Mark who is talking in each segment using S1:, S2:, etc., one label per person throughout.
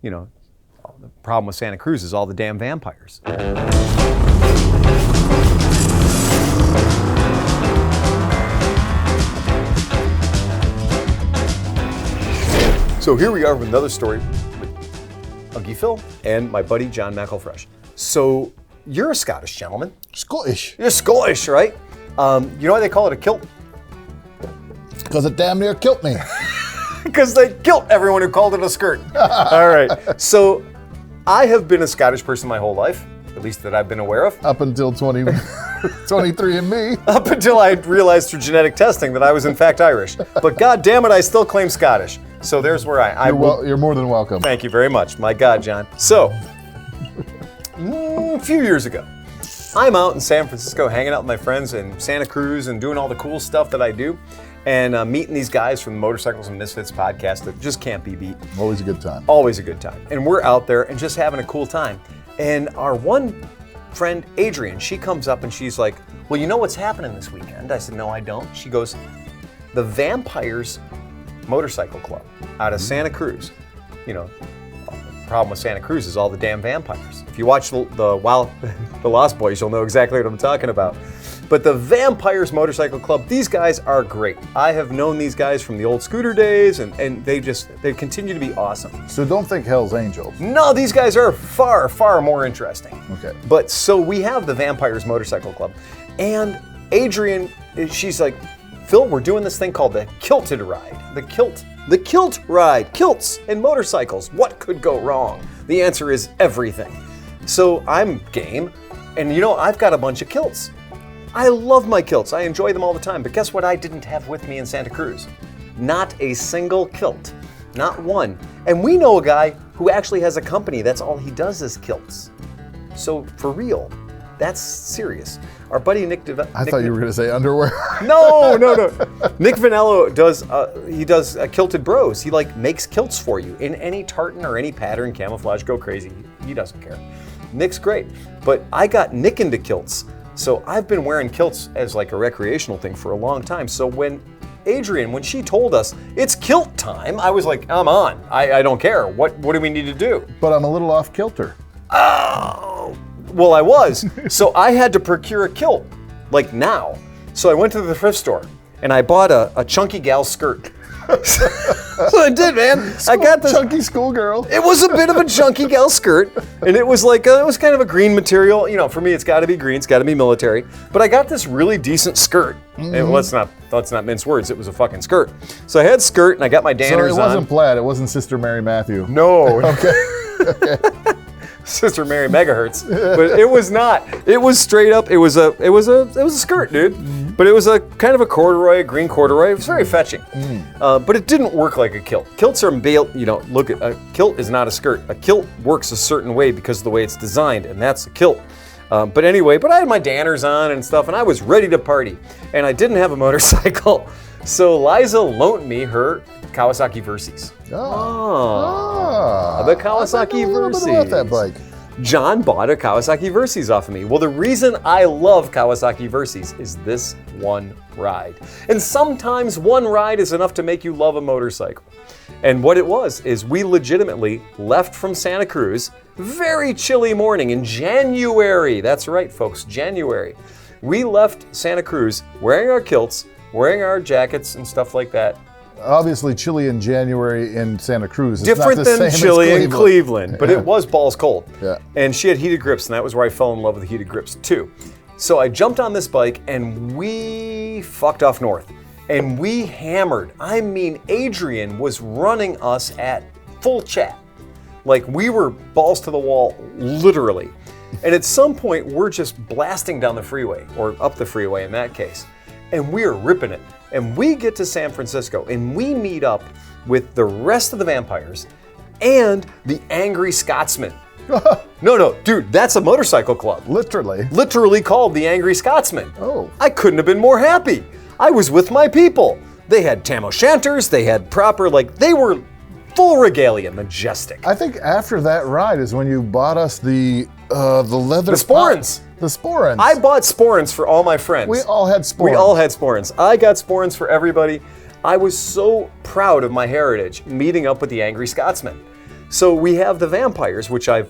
S1: the problem with Santa Cruz is all the damn vampires. So here we are with another story with Unkie Phil and my buddy John McElfresh. So you're a Scottish gentleman.
S2: Scottish.
S1: You're Scottish, right? You know why they call it a kilt?
S2: Because it damn near killed me.
S1: Because they kilt everyone who called it a skirt. All right. So I have been a Scottish person my whole life, at least that I've been aware of.
S2: Up until 23 and me.
S1: Up until I realized through genetic testing that I was in fact Irish. But God damn it, I still claim Scottish. So there's where
S2: You're more than welcome.
S1: Thank you very much. My God, John. So, a few years ago, I'm out in San Francisco hanging out with my friends in Santa Cruz and doing all the cool stuff that I do. And meeting these guys from the Motorcycles and Misfits podcast that just can't be beat.
S2: Always a good time.
S1: Always a good time. And we're out there and just having a cool time. And our one friend, Adrian, she comes up and she's like, well, you know what's happening this weekend? I said, no, I don't. She goes, the Vampires Motorcycle Club out of Santa Cruz. The problem with Santa Cruz is all the damn vampires. If you watch the Lost Boys, you'll know exactly what I'm talking about. But the Vampires Motorcycle Club, these guys are great. I have known these guys from the old scooter days, and they continue to be awesome.
S2: So don't think Hell's Angels.
S1: No, these guys are far, far more interesting.
S2: Okay.
S1: But so we have the Vampires Motorcycle Club, and Adrian, she's like, Phil, we're doing this thing called the Kilt Ride. The Kilt Ride. Kilts and motorcycles. What could go wrong? The answer is everything. So I'm game, and I've got a bunch of kilts. I love my kilts. I enjoy them all the time. But guess what I didn't have with me in Santa Cruz? Not a single kilt. Not one. And we know a guy who actually has a company that's all he does is kilts. So for real, that's serious. Our buddy Nick...
S2: I thought you were going to say underwear.
S1: No. Nick Vanello does Kilted Bros. He makes kilts for you in any tartan or any pattern, camouflage, go crazy. He doesn't care. Nick's great. But I got Nick into kilts. So I've been wearing kilts as a recreational thing for a long time. So when she told us it's kilt time, I was like, I'm on. I don't care. What do we need to do?
S2: But I'm a little off kilter.
S1: Oh, well, I was. So I had to procure a kilt, now. So I went to the thrift store and I bought a chunky gal skirt. So I did, man. I got this
S2: chunky schoolgirl.
S1: It was a bit of a chunky gal skirt, and it was it was kind of a green material. For me, it's got to be green. It's got to be military. But I got this really decent skirt. Mm-hmm. And let's not mince words. It was a fucking skirt. So I had skirt, and I got my danners on.
S2: So it wasn't plaid. It wasn't Sister Mary Matthew.
S1: No.
S2: Okay.
S1: Sister Mary Megahertz, but it was not. It was straight up. It was a skirt, dude. Mm-hmm. But it was a kind of a green corduroy. It was very fetching. But it didn't work like a kilt. Kilts are built. Look at a kilt is not a skirt. A kilt works a certain way because of the way it's designed, and that's a kilt. But anyway, I had my danners on and stuff, and I was ready to party. And I didn't have a motorcycle, so Liza loaned me her Kawasaki Versys. The Kawasaki Versys.
S2: About that bike.
S1: John bought a Kawasaki Versys off of me. Well, the reason I love Kawasaki Versys is this one ride. And sometimes one ride is enough to make you love a motorcycle. And what it was is we legitimately left from Santa Cruz, very chilly morning in January. That's right, folks, January. We left Santa Cruz wearing our kilts, wearing our jackets and stuff like that.
S2: Obviously, chilly in January in Santa Cruz. It's
S1: different
S2: not the
S1: than
S2: same
S1: chilly
S2: as
S1: in Cleveland, but it was balls cold.
S2: Yeah.
S1: And she had heated grips, and that was where I fell in love with the heated grips too. So I jumped on this bike, and we fucked off north. And we hammered. I mean, Adrian was running us at full chat. We were balls to the wall, literally. And at some point, we're just blasting down the freeway, or up the freeway in that case. And we are ripping it. And we get to San Francisco, and we meet up with the rest of the vampires and the Angry Scotsman. No, dude, that's a motorcycle club. Literally called the Angry Scotsman.
S2: Oh.
S1: I couldn't have been more happy. I was with my people. They had tam o' shanters, they had proper, they were full regalia, majestic.
S2: I think after that ride is when you bought us the leather...
S1: The sporrans.
S2: The sporrans.
S1: I bought sporrans for all my friends.
S2: We all had sporrans.
S1: We all had sporrans. I got sporrans for everybody. I was so proud of my heritage meeting up with the Angry Scotsman. So we have the Vampires, which I've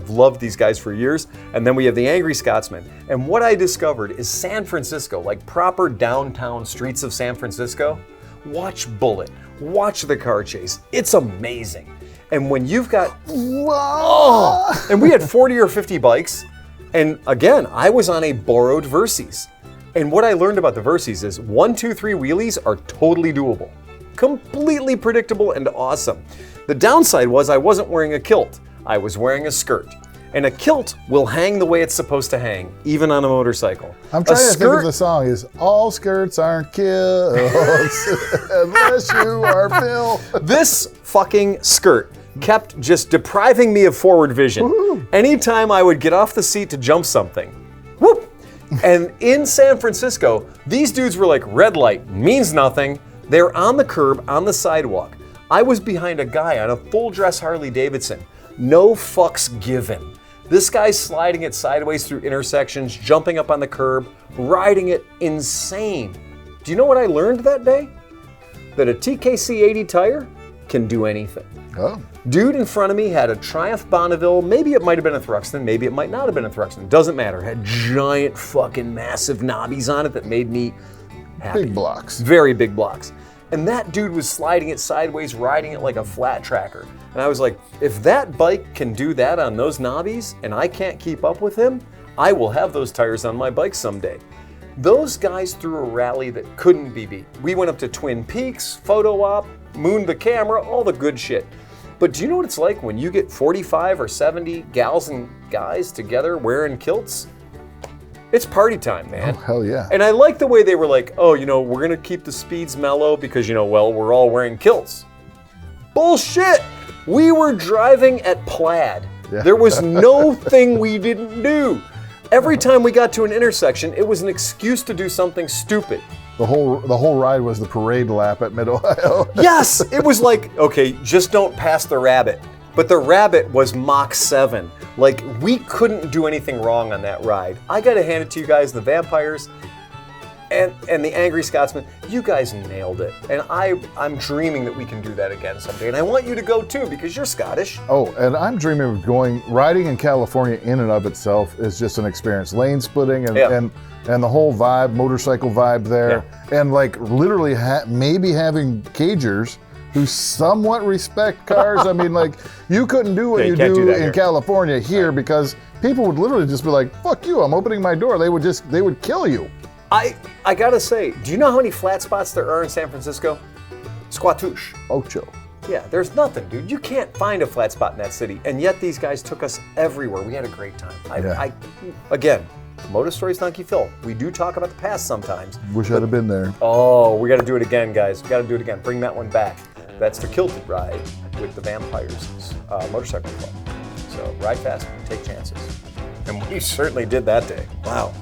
S1: loved these guys for years, and then we have the Angry Scotsman. And what I discovered is San Francisco, like proper downtown streets of San Francisco, watch Bullet, watch the car chase. It's amazing. And when you've got, and we had 40 or 50 bikes, and again, I was on a borrowed Versys. And what I learned about the Versys is 1, 2, 3 wheelies are totally doable. Completely predictable and awesome. The downside was I wasn't wearing a kilt. I was wearing a skirt. And a kilt will hang the way it's supposed to hang, even on a motorcycle.
S2: I'm trying to think of the song is all skirts aren't kilts unless you are Phil.
S1: This fucking skirt kept just depriving me of forward vision. Woo-hoo. Anytime I would get off the seat to jump something, whoop! And in San Francisco, these dudes were like, red light means nothing. They're on the curb, on the sidewalk. I was behind a guy on a full dress Harley Davidson. No fucks given. This guy's sliding it sideways through intersections, jumping up on the curb, riding it insane. Do you know what I learned that day? That a TKC 80 tire can do anything.
S2: Oh.
S1: Dude in front of me had a Triumph Bonneville. Maybe it might have been a Thruxton. Maybe it might not have been a Thruxton. Doesn't matter. It had giant fucking massive knobbies on it that made me happy.
S2: Big blocks.
S1: Very big blocks. And that dude was sliding it sideways, riding it like a flat tracker. And I was like, if that bike can do that on those knobbies and I can't keep up with him, I will have those tires on my bike someday. Those guys threw a rally that couldn't be beat. We went up to Twin Peaks, photo op, mooned the camera, all the good shit. But do you know what it's like when you get 45 or 70 gals and guys together wearing kilts? It's party time, man.
S2: Oh, hell yeah.
S1: And I like the way they were like, oh, we're gonna keep the speeds mellow because, we're all wearing kilts. Bullshit! We were driving at Plaid. Yeah. There was no thing we didn't do. Every time we got to an intersection, it was an excuse to do something stupid.
S2: The whole ride was the parade lap at Mid-Ohio.
S1: Yes! It was like, okay, just don't pass the rabbit. But the rabbit was Mach 7. Like, we couldn't do anything wrong on that ride. I gotta hand it to you guys, the Vampires and the Angry Scotsman. You guys nailed it. And I'm dreaming that we can do that again someday. And I want you to go too, because you're Scottish.
S2: Oh, and I'm dreaming of riding in California in and of itself is just an experience. Lane splitting and the whole vibe, motorcycle vibe there. Yeah. And like literally maybe having cagers who somewhat respect cars. I mean, like, you couldn't do what you do in California here because people would literally just be like, fuck you, I'm opening my door. They would kill you.
S1: I gotta say, do you know how many flat spots there are in San Francisco? Squatouche.
S2: Ocho.
S1: Yeah, there's nothing, dude. You can't find a flat spot in that city. And yet these guys took us everywhere. We had a great time. Again, Moto Stories, Unkie Phil. We do talk about the past sometimes.
S2: Wish I'd have been there.
S1: Oh, we gotta do it again, guys. We gotta do it again. Bring that one back. That's the Kilt Ride with the Vampires Motorcycle Club. So ride fast, take chances. And we certainly did that day. Wow.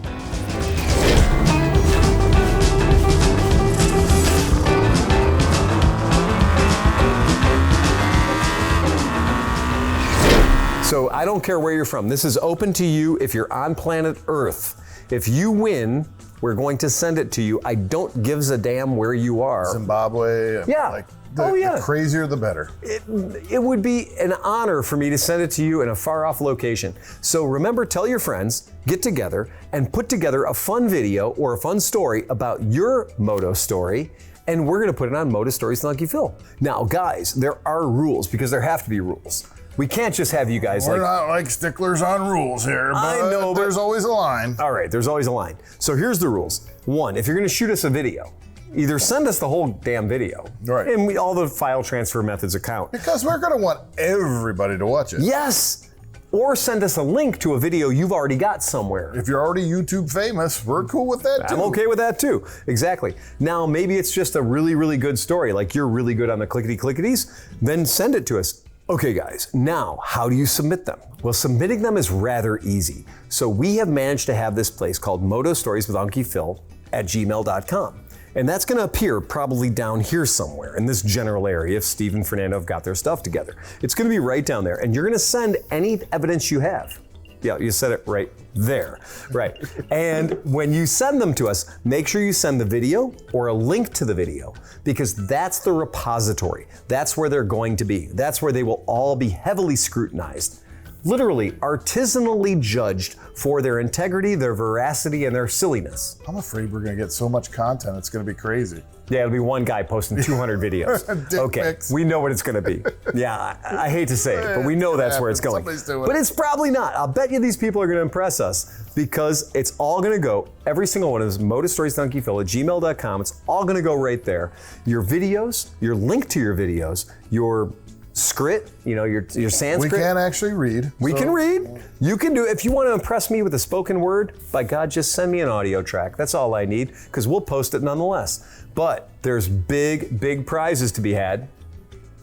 S1: So I don't care where you're from. This is open to you if you're on planet Earth. If you win, we're going to send it to you. I don't give a damn where you are.
S2: Zimbabwe.
S1: Yeah.
S2: The crazier the better.
S1: It would be an honor for me to send it to you in a far off location. So remember, tell your friends, get together, and put together a fun video or a fun story about your moto story, and we're gonna put it on Moto Stories with Unkie Phil. Now guys, there are rules because there have to be rules. We can't just have you guys
S2: We're not like sticklers on rules here, but I know, there's always a line.
S1: All right, there's always a line. So here's the rules. 1, if you're gonna shoot us a video, either send us the whole damn video,
S2: right,
S1: and all the file transfer methods account.
S2: Because we're gonna want everybody to watch it.
S1: Yes, or send us a link to a video you've already got somewhere.
S2: If you're already YouTube famous, we're cool with that too.
S1: I'm okay with that too, exactly. Now, maybe it's just a really, really good story, like you're really good on the clickety-clickities, then send it to us. Okay guys, now how do you submit them? Well, submitting them is rather easy. So we have managed to have this place called Moto Stories with Unkie Phil at gmail.com. And that's gonna appear probably down here somewhere in this general area if Steve and Fernando have got their stuff together. It's gonna be right down there, and you're gonna send any evidence you have. Yeah, you said it right there. Right. And when you send them to us, make sure you send the video or a link to the video, because that's the repository. That's where they're going to be. That's where they will all be heavily scrutinized. Literally, artisanally judged for their integrity, their veracity, and their silliness.
S2: I'm afraid we're going to get so much content, it's going to be crazy.
S1: Yeah, it'll be one guy posting 200 videos. Okay,
S2: pics.
S1: we know what it's going to be. Yeah, I hate to say it, but we know that's where it's going. But it's probably not. I'll bet you these people are going to impress us, because it's all going to go, every single one of them, motostories.unkiephil@gmail.com. It's all going to go right there. Your videos, your link to your videos, your script, your Sanskrit.
S2: We can't actually read.
S1: We can read. You can do it. If you want to impress me with a spoken word, by God, just send me an audio track. That's all I need, because we'll post it nonetheless. But there's big, big prizes to be had.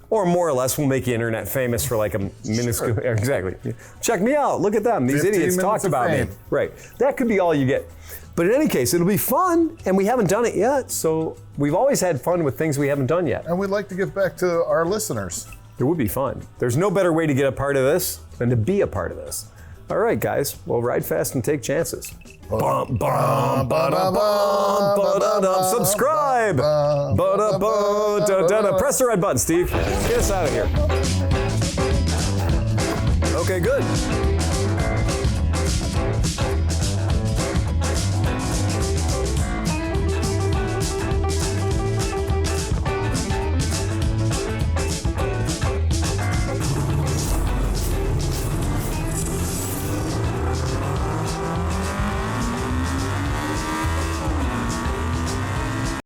S1: Or more or less, we'll make you internet famous for like a minuscule. Sure. Exactly. Check me out. Look at them. These idiots talked about me. Right. That could be all you get. But in any case, it'll be fun, and we haven't done it yet. So we've always had fun with things we haven't done yet.
S2: And we'd like to give back to our listeners.
S1: It would be fun. There's no better way to get a part of this than to be a part of this. All right, guys. Well, ride fast and take chances. Subscribe. Press the red button, Steve. Get us out of here. Okay, good.